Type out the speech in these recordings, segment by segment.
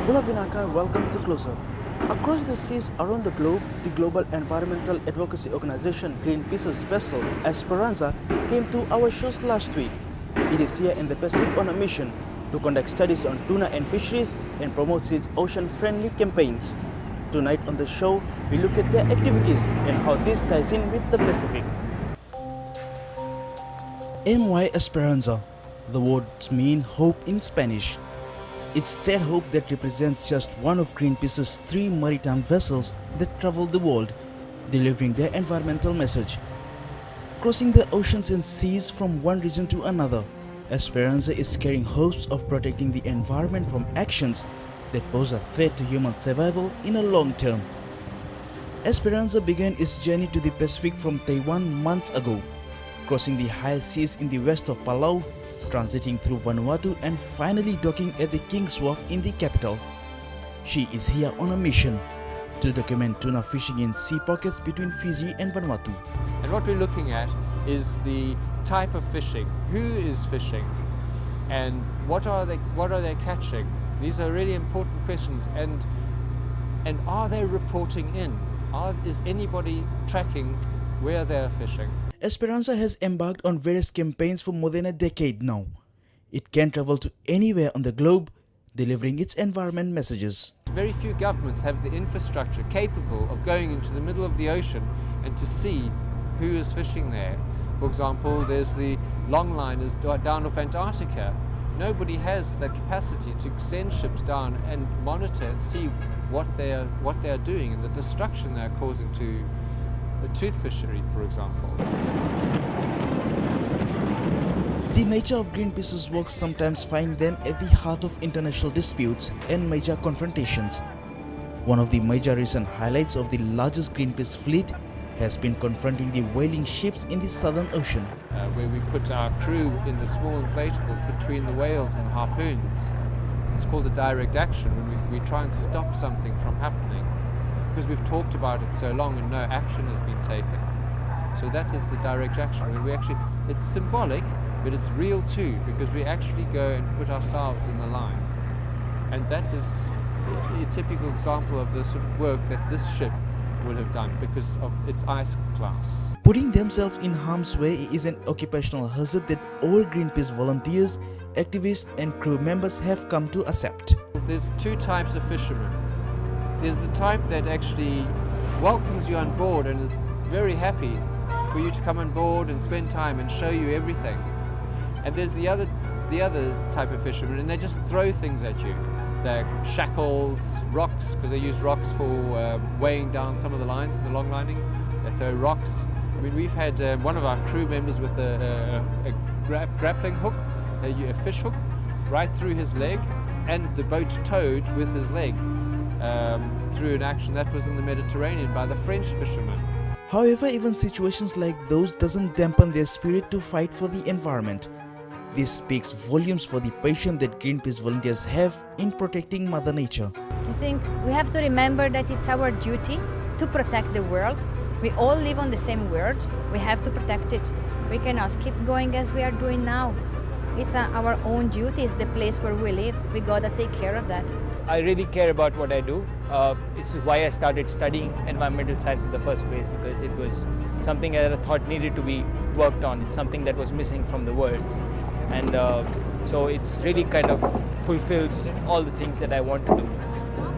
Hola Vinaka, welcome to Closer. Across the seas around the globe, the Global Environmental Advocacy organization Greenpeace's vessel Esperanza came to our shores last week. It is here in the Pacific on a mission to conduct studies on tuna and fisheries and promote its ocean-friendly campaigns. Tonight on the show, we look at their activities and how this ties in with the Pacific. MY Esperanza, the words mean hope in Spanish. It's that hope that represents just one of Greenpeace's 3 maritime vessels that travel the world, delivering their environmental message. Crossing the oceans and seas from one region to another, Esperanza is carrying hopes of protecting the environment from actions that pose a threat to human survival in a long term. Esperanza began its journey to the Pacific from Taiwan months ago, crossing the high seas in the west of Palau, transiting through Vanuatu and finally docking at the King's Wharf in the capital. She is here on a mission to document tuna fishing in sea pockets between Fiji and Vanuatu. And what we're looking at is the type of fishing, who is fishing, and what are they catching? These are really important questions, and are they reporting in? Is anybody tracking where they're fishing? Esperanza has embarked on various campaigns for more than a decade now. It can travel to anywhere on the globe, delivering its environment messages. Very few governments have the infrastructure capable of going into the middle of the ocean and to see who is fishing there. For example, there's the longliners down off Antarctica. Nobody has the capacity to send ships down and monitor and see what they are doing and the destruction they are causing to a tooth fishery, for example. The nature of Greenpeace's work sometimes finds them at the heart of international disputes and major confrontations. One of the major recent highlights of the largest Greenpeace fleet has been confronting the whaling ships in the Southern Ocean. Where we put our crew in the small inflatables between the whales and the harpoons. It's called a direct action, when we try and stop something from happening, because we've talked about it so long and no action has been taken. So that is the direct action. It's symbolic, but it's real too, because we actually go and put ourselves in the line. And that is a typical example of the sort of work that this ship would have done because of its ice class. Putting themselves in harm's way is an occupational hazard that all Greenpeace volunteers, activists and crew members have come to accept. There's 2 types of fishermen. There's the type that actually welcomes you on board and is very happy for you to come on board and spend time and show you everything. And there's the other type of fishermen, and they just throw things at you. They're shackles, rocks, because they use rocks for weighing down some of the lines in the long lining. They throw rocks. I mean, we've had one of our crew members with a grappling hook, a fish hook, right through his leg, and the boat towed with his leg through an action that was in the Mediterranean by the French fishermen. However, even situations like those doesn't dampen their spirit to fight for the environment. This speaks volumes for the passion that Greenpeace volunteers have in protecting Mother Nature. I think we have to remember that it's our duty to protect the world. We all live on the same world. We have to protect it. We cannot keep going as we are doing now. It's our own duty. It's the place where we live. We gotta take care of that. I really care about what I do. It's why I started studying environmental science in the first place, because it was something that I thought needed to be worked on. It's something that was missing from the world. And so it's really kind of fulfills all the things that I want to do,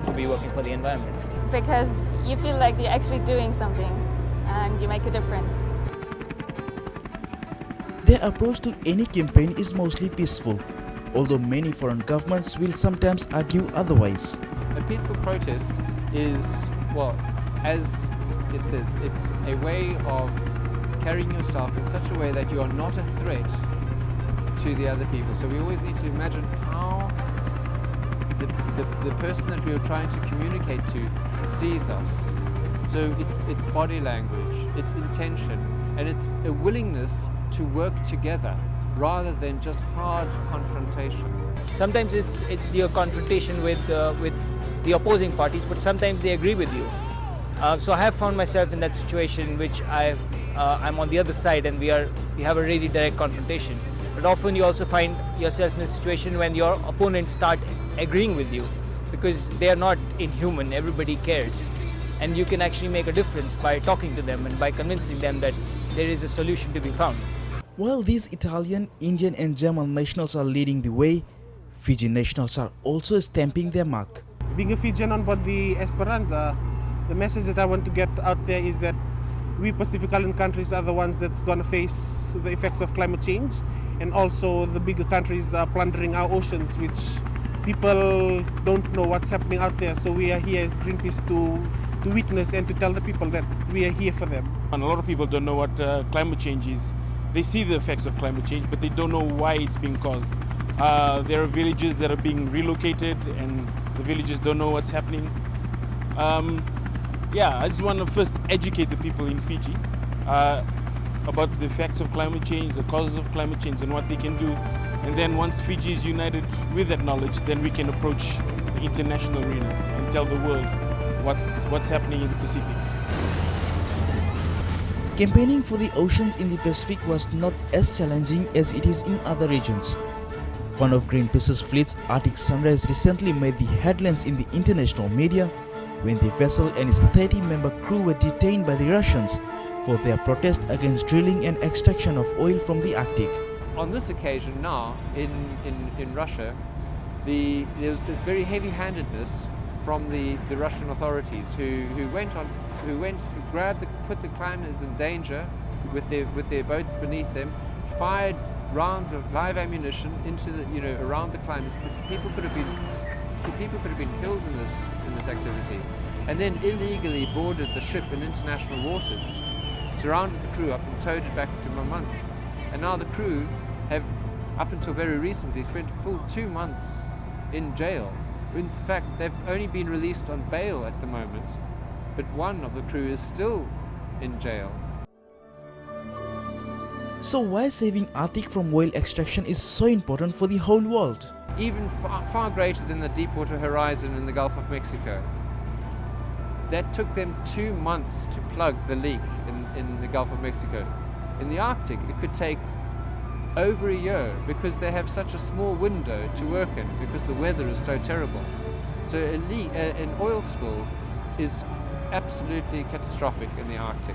to be working for the environment. Because you feel like you're actually doing something and you make a difference. Their approach to any campaign is mostly peaceful, although many foreign governments will sometimes argue otherwise. A peaceful protest is, well, as it says, it's a way of carrying yourself in such a way that you are not a threat to the other people. So we always need to imagine how the person that we are trying to communicate to sees us. So it's body language, it's intention, and it's a willingness to work together rather than just hard confrontation. Sometimes it's your confrontation with the opposing parties, but sometimes they agree with you. So I have found myself in that situation, which I'm on the other side, and we have a really direct confrontation. But often you also find yourself in a situation when your opponents start agreeing with you, because they are not inhuman. Everybody cares, and you can actually make a difference by talking to them and by convincing them that there is a solution to be found. While these Italian, Indian and German nationals are leading the way, Fiji nationals are also stamping their mark. Being a Fijian on board the Esperanza, the message that I want to get out there is that we Pacific Island countries are the ones that's going to face the effects of climate change, and also the bigger countries are plundering our oceans, which people don't know what's happening out there. So we are here as Greenpeace to witness and to tell the people that we are here for them. And a lot of people don't know what climate change is. They see the effects of climate change, but they don't know why it's being caused. There are villages that are being relocated, and the villages don't know what's happening. I just want to first educate the people in Fiji about the effects of climate change, the causes of climate change, and what they can do. And then once Fiji is united with that knowledge, then we can approach the international arena and tell the world what's happening in the Pacific. Campaigning for the oceans in the Pacific was not as challenging as it is in other regions. One of Greenpeace's fleet's Arctic Sunrise recently made the headlines in the international media when the vessel and its 30-member crew were detained by the Russians for their protest against drilling and extraction of oil from the Arctic. On this occasion now, in Russia, there was this very heavy-handedness from the Russian authorities who put the climbers in danger with their boats beneath them, fired rounds of live ammunition into around the climbers, because people could have been killed in this activity, and then illegally boarded the ship in international waters, surrounded the crew up and towed it back to Murmansk. And now the crew have, up until very recently, spent a full 2 months in jail. In fact, they've only been released on bail at the moment, but one of the crew is still in jail. So why saving Arctic from oil extraction is so important for the whole world? Even far greater than the Deepwater Horizon in the Gulf of Mexico. That took them 2 months to plug the leak in the Gulf of Mexico. In the Arctic, it could take over a year because they have such a small window to work in because the weather is so terrible. So an oil spill is absolutely catastrophic in the Arctic.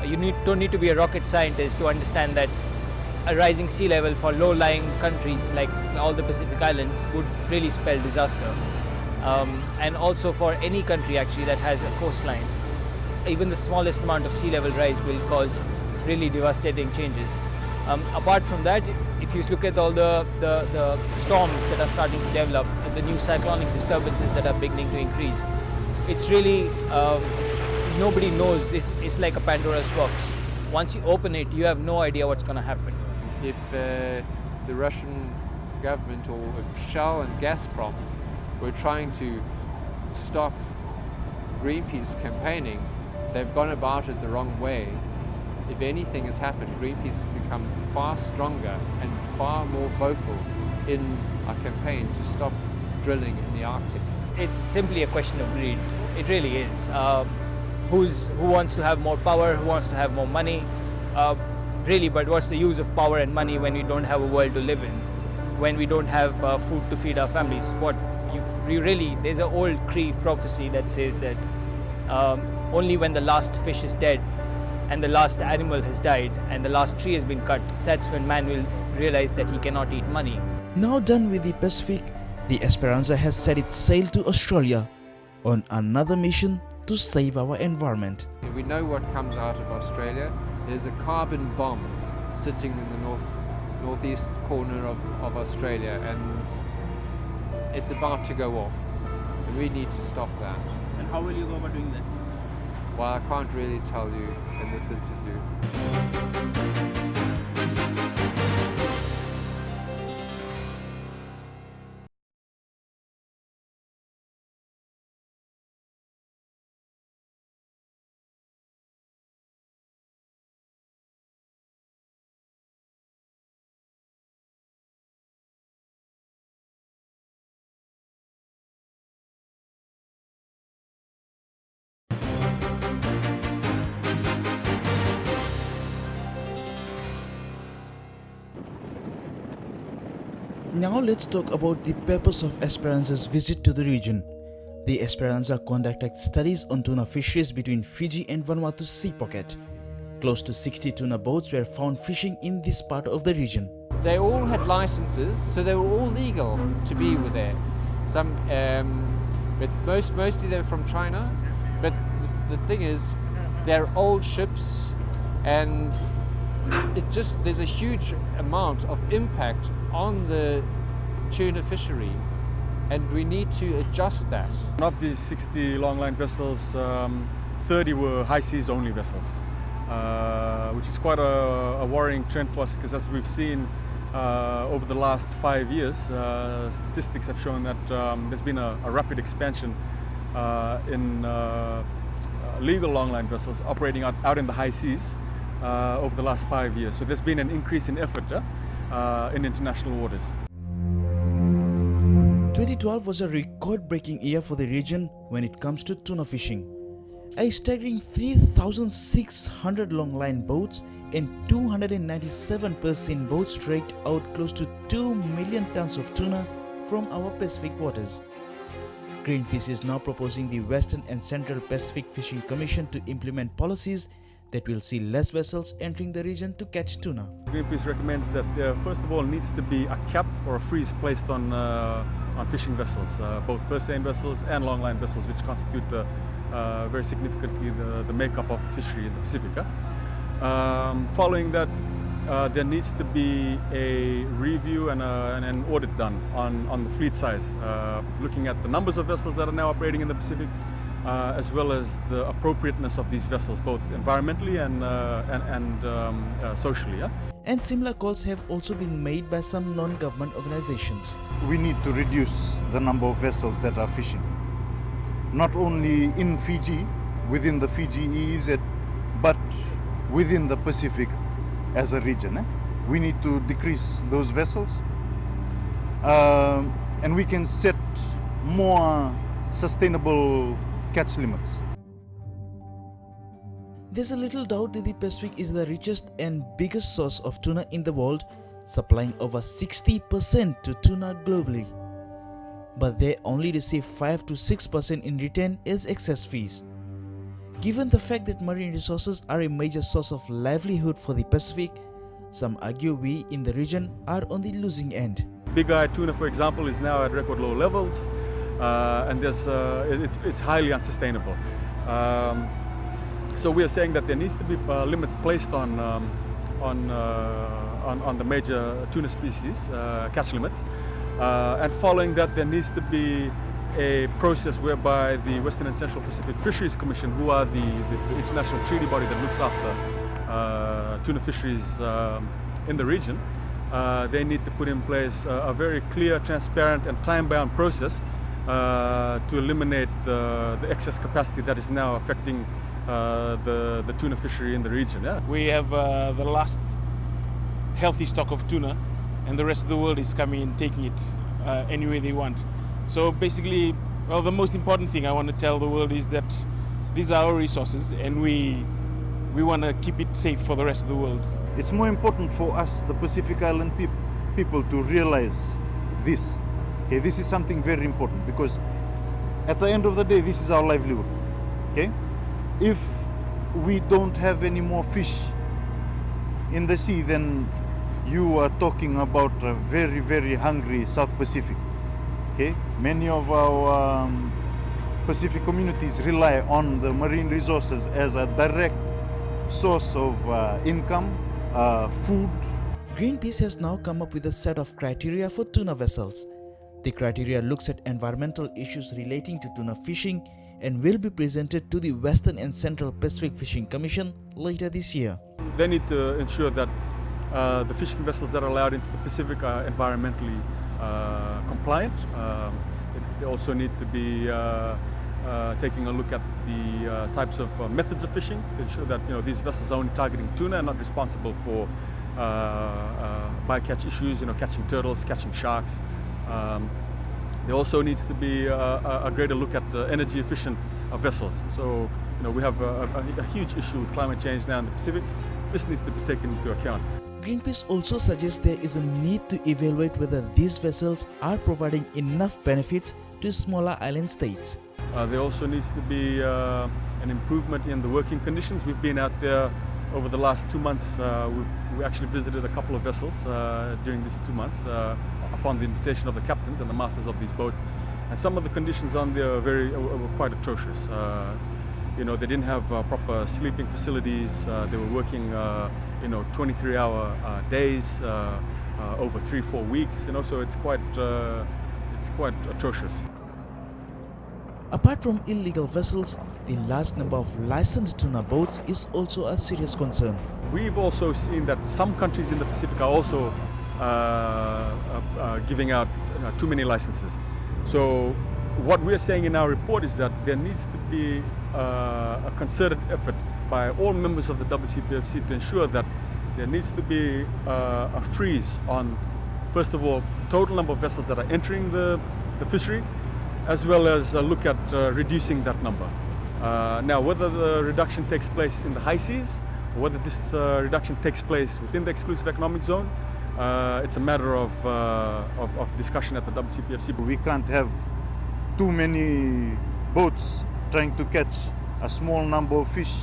You don't need to be a rocket scientist to understand that a rising sea level for low-lying countries like all the Pacific Islands would really spell disaster. And also for any country actually that has a coastline, even the smallest amount of sea level rise will cause really devastating changes. Apart from that, if you look at all the storms that are starting to develop, the new cyclonic disturbances that are beginning to increase, it's really nobody knows. It's like a Pandora's box. Once you open it, you have no idea what's going to happen. If the Russian government or if Shell and Gazprom were trying to stop Greenpeace campaigning, they've gone about it the wrong way. If anything has happened, Greenpeace has become far stronger and far more vocal in our campaign to stop drilling in the Arctic. It's simply a question of greed. It really is. Who wants to have more power, who wants to have more money? Really, but what's the use of power and money when we don't have a world to live in? When we don't have food to feed our families? There's an old Cree prophecy that says that only when the last fish is dead and the last animal has died and the last tree has been cut, that's when man will realize that he cannot eat money. Now done with the Pacific, the Esperanza has set its sail to Australia on another mission to save our environment. We know what comes out of Australia. There's a carbon bomb sitting in the northeast corner of Australia, and it's about to go off. And we need to stop that. And how will you go about doing that? Well, I can't really tell you in this interview. Now let's talk about the purpose of Esperanza's visit to the region. The Esperanza conducted studies on tuna fisheries between Fiji and Vanuatu Sea Pocket. Close to 60 tuna boats were found fishing in this part of the region. They all had licenses, so they were all legal to be with there. Some, but mostly they're from China. But the thing is, they're old ships, and there's a huge amount of impact on the tuna fishery, and we need to adjust that. Of these 60 longline vessels, 30 were high seas only vessels, which is quite a worrying trend for us, because as we've seen over the last 5 years, statistics have shown that there's been a rapid expansion in legal longline vessels operating out in the high seas over the last 5 years. So there's been an increase in effort in international waters. 2012 was a record-breaking year for the region when it comes to tuna fishing. A staggering 3,600 longline boats and 297 per-seine boats raked out close to 2 million tons of tuna from our Pacific waters. Greenpeace is now proposing the Western and Central Pacific Fishing Commission to implement policies that will see less vessels entering the region to catch tuna. Greenpeace recommends that there, first of all, needs to be a cap or a freeze placed on fishing vessels, both per-seine vessels and longline vessels, which constitute very significantly the makeup of the fishery in the Pacific. Following that, there needs to be a review and an audit done on the fleet size, looking at the numbers of vessels that are now operating in the Pacific, as well as the appropriateness of these vessels, both environmentally and socially. And similar calls have also been made by some non-government organizations. We need to reduce the number of vessels that are fishing, not only in Fiji, within the Fiji EEZ, but within the Pacific as a region. We need to decrease those vessels, and we can set more sustainable catch limits. There's a little doubt that the Pacific is the richest and biggest source of tuna in the world, supplying over 60% to tuna globally. But they only receive 5 to 6% in return as excess fees. Given the fact that marine resources are a major source of livelihood for the Pacific, some argue we in the region are on the losing end. Big-eye tuna, for example, is now at record low levels, and it's highly unsustainable. So we are saying that there needs to be limits placed on the major tuna species, catch limits, and following that there needs to be a process whereby the Western and Central Pacific Fisheries Commission, who are the international treaty body that looks after tuna fisheries in the region, they need to put in place a very clear, transparent and time-bound process to eliminate the excess capacity that is now affecting the tuna fishery in the region. We have the last healthy stock of tuna, and the rest of the world is coming and taking it any way they want. So basically, well, the most important thing I want to tell the world is that these are our resources, and we want to keep it safe for the rest of the world. It's more important for us, the Pacific Island people, to realize this. Okay, this is something very important, because at the end of the day, this is our livelihood. Okay, if we don't have any more fish in the sea, then you are talking about a very, very hungry South Pacific. Okay, many of our Pacific communities rely on the marine resources as a direct source of income, food. Greenpeace has now come up with a set of criteria for tuna vessels. The criteria looks at environmental issues relating to tuna fishing and will be presented to the Western and Central Pacific Fishing Commission later this year. They need to ensure that the fishing vessels that are allowed into the Pacific are environmentally compliant. They also need to be taking a look at the types of methods of fishing to ensure that these vessels are only targeting tuna and not responsible for bycatch issues, catching turtles, catching sharks. There also needs to be a greater look at energy efficient vessels. So we have a huge issue with climate change now in the Pacific. This needs to be taken into account. Greenpeace also suggests there is a need to evaluate whether these vessels are providing enough benefits to smaller island states. There also needs to be an improvement in the working conditions. We've been out there over the last 2 months. We actually visited a couple of vessels during these 2 months upon the invitation of the captains and the masters of these boats. And some of the conditions on there were quite atrocious. You know, they didn't have proper sleeping facilities. They were working 23-hour days over 3-4 weeks. You know, so it's quite atrocious. Apart from illegal vessels, the large number of licensed tuna boats is also a serious concern. We've also seen that some countries in the Pacific are also giving out too many licenses. So what we're saying in our report is that there needs to be a concerted effort by all members of the WCPFC to ensure that there needs to be a freeze on, first of all, total number of vessels that are entering the fishery, as well as look at reducing that number. Now, whether the reduction takes place in the high seas, or whether this reduction takes place within the exclusive economic zone, it's a matter of discussion at the WCPFC. We can't have too many boats trying to catch a small number of fish.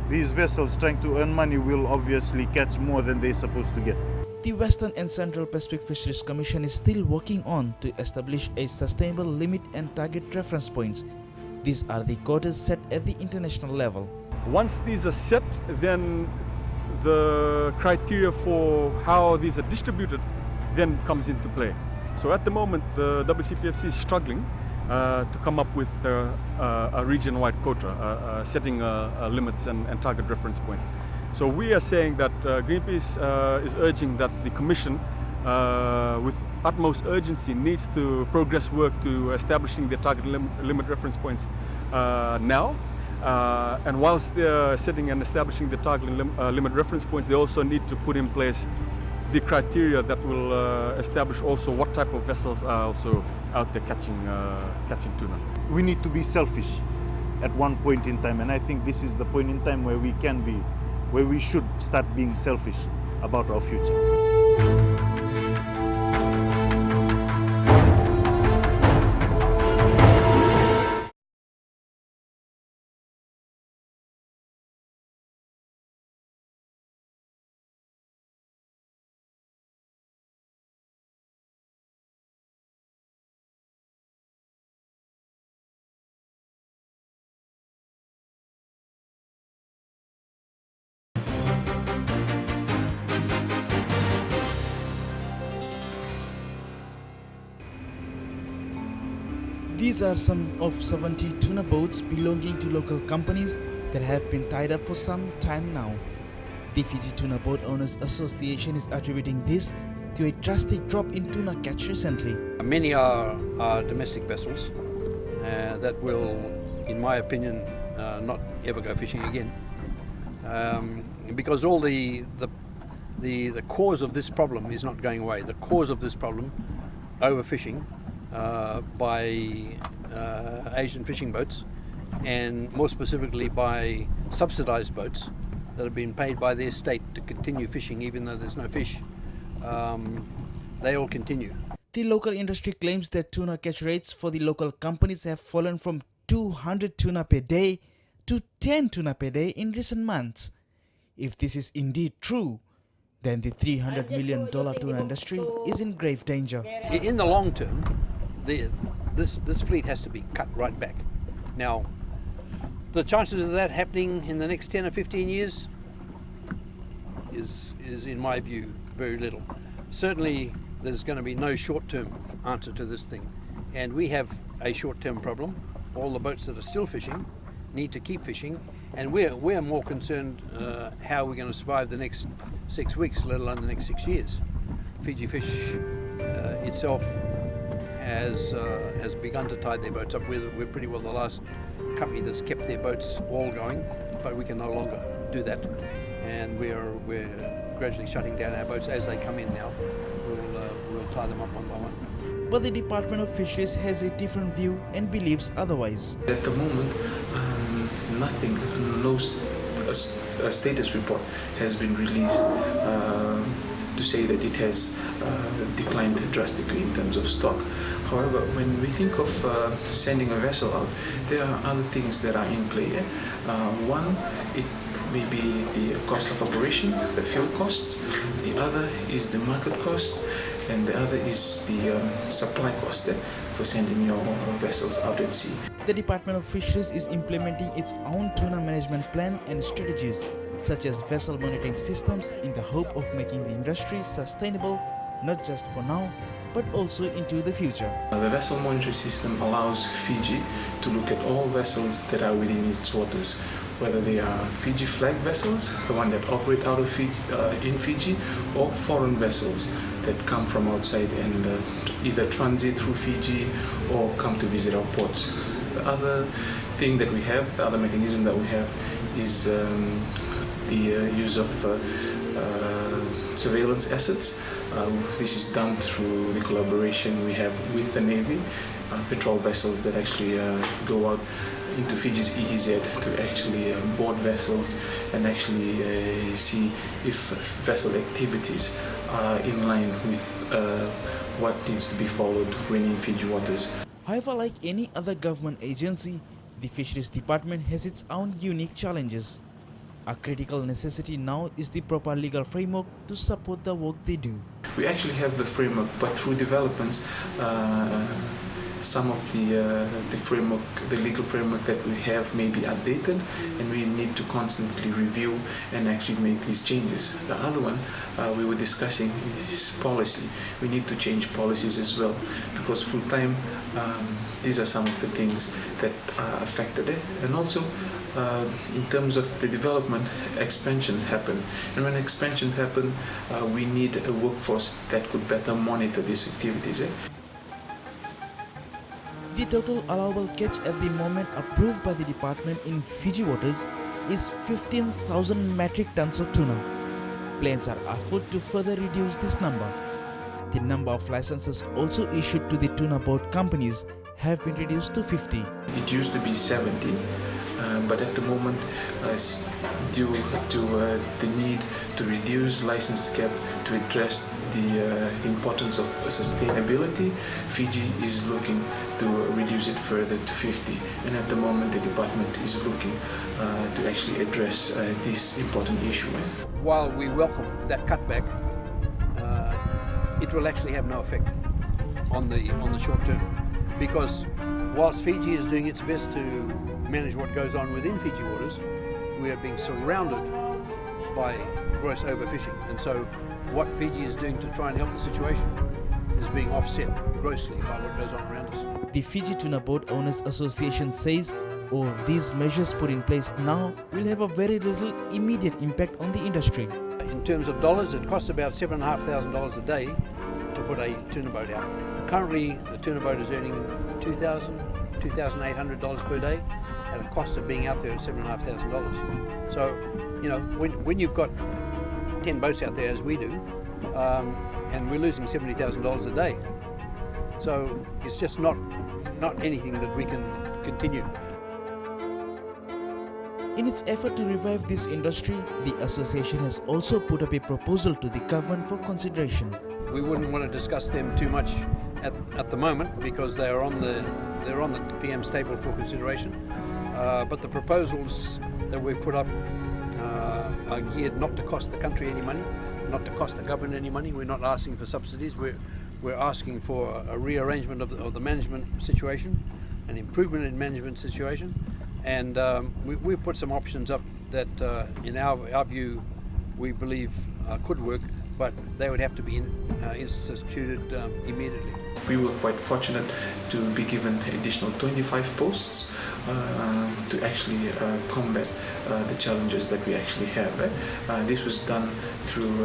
These vessels trying to earn money will obviously catch more than they're supposed to get. The Western and Central Pacific Fisheries Commission is still working on to establish a sustainable limit and target reference points. These are the quotas set at the international level. Once these are set, then the criteria for how these are distributed then comes into play. So at the moment, the WCPFC is struggling to come up with a region-wide quota, setting limits and target reference points. So we are saying that Greenpeace is urging that the Commission, with utmost urgency, needs to progress work to establishing the target limit reference points now. And whilst they're setting and establishing the target limit reference points, they also need to put in place the criteria that will establish also what type of vessels are also out there catching tuna. We need to be selfish at one point in time, and I think this is the point in time where we should start being selfish about our future. These are some of 70 tuna boats belonging to local companies that have been tied up for some time now. The Fiji Tuna Boat Owners Association is attributing this to a drastic drop in tuna catch recently. Many are domestic vessels that will, in my opinion, not ever go fishing again, because all the cause of this problem is not going away. The cause of this problem, overfishing by Asian fishing boats, and more specifically by subsidized boats that have been paid by their state to continue fishing even though there's no fish, they all continue. The local industry claims that tuna catch rates for the local companies have fallen from 200 tuna per day to 10 tuna per day in recent months. If this is indeed true, then the $300 million tuna industry is in grave danger. In the long term, this fleet has to be cut right back. Now, the chances of that happening in the next 10 or 15 years is in my view, very little. Certainly, there's going to be no short-term answer to this thing. And we have a short-term problem. All the boats that are still fishing need to keep fishing. And we're more concerned how we're going to survive the next 6 weeks, let alone the next 6 years. Fiji Fish itself has begun to tie their boats up. We're pretty well the last company that's kept their boats all going, but we can no longer do that. And we're gradually shutting down our boats as they come in now. We'll tie them up one by one. But the Department of Fisheries has a different view and believes otherwise. At the moment, nothing, no a status report has been released to say that it has declined drastically in terms of stock. However, when we think of sending a vessel out, there are other things that are in play. One, it may be the cost of operation, the fuel costs. The other is the market cost, and the other is the supply cost for sending your vessels out at sea. The Department of Fisheries is implementing its own tuna management plan and strategies, such as vessel monitoring systems, in the hope of making the industry sustainable, not just for now, but also into the future. The vessel monitoring system allows Fiji to look at all vessels that are within its waters, whether they are Fiji flag vessels, the one that operate out of Fiji, in Fiji, or foreign vessels that come from outside and either transit through Fiji or come to visit our ports. The other thing that we have, the other mechanism that we have, is the use of surveillance assets. This is done through the collaboration we have with the Navy, patrol vessels that actually go out into Fiji's EEZ to actually board vessels and actually see if vessel activities are in line with what needs to be followed when in Fiji waters. However, like any other government agency, the Fisheries Department has its own unique challenges. A critical necessity now is the proper legal framework to support the work they do. We actually have the framework, but through developments, some of the framework, the legal framework that we have may be outdated, and we need to constantly review and actually make these changes. The other one we were discussing is policy. We need to change policies as well, because full time these are some of the things that are affected. And also in terms of the development, expansion happen, and when expansions happen, we need a workforce that could better monitor these activities. The total allowable catch at the moment approved by the department in Fiji waters is 15,000 metric tons of tuna. Plans are afoot to further reduce this number. The number of licenses also issued to the tuna boat companies have been reduced to 50. It used to be 70, but at the moment, due to the need to reduce license cap to address the importance of sustainability, Fiji is looking to reduce it further to 50. And at the moment, the department is looking to actually address this important issue. While we welcome that cutback, it will actually have no effect on the short term, because whilst Fiji is doing its best to manage what goes on within Fiji waters, we are being surrounded by gross overfishing, and so what Fiji is doing to try and help the situation is being offset grossly by what goes on around us. The Fiji Tuna Boat Owners Association says these measures put in place now will have a very little immediate impact on the industry. In terms of dollars, it costs about $7,500 a day to put a tuna boat out. Currently, the tuna boat is earning $2,800 per day at a cost of being out there at $7,500. So, you know, when you've got 10 boats out there as we do, and we're losing $70,000 a day, so it's just not anything that we can continue. In its effort to revive this industry, the association has also put up a proposal to the government for consideration. We wouldn't want to discuss them too much at the moment, because they're on the PM's table for consideration. But the proposals that we've put up are geared not to cost the country any money, not to cost the government any money. We're not asking for subsidies. We're asking for a rearrangement of the management situation, an improvement in management situation, and we've put some options up that, in our view, we believe could work, but they would have to be instituted immediately. We were quite fortunate to be given additional 25 posts to actually combat the challenges that we actually have. This was done through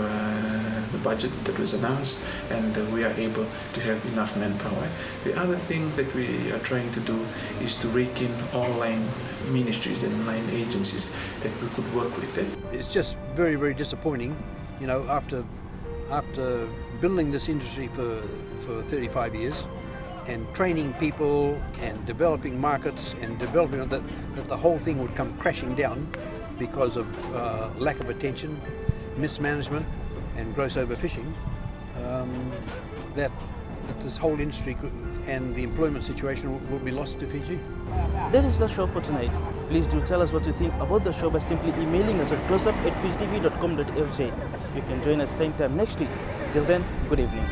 the budget that was announced, and we are able to have enough manpower. The other thing that we are trying to do is to rake in all line ministries and line agencies that we could work with. It's just very, very disappointing, you know, after building this industry for 35 years and training people and developing markets and developing that the whole thing would come crashing down because of lack of attention, mismanagement and gross overfishing, that this whole industry and the employment situation will be lost to Fiji. That is the show for tonight. Please do tell us what you think about the show by simply emailing us at closeup@fijitv.com.fj. You can join us same time next week. Till then, good evening.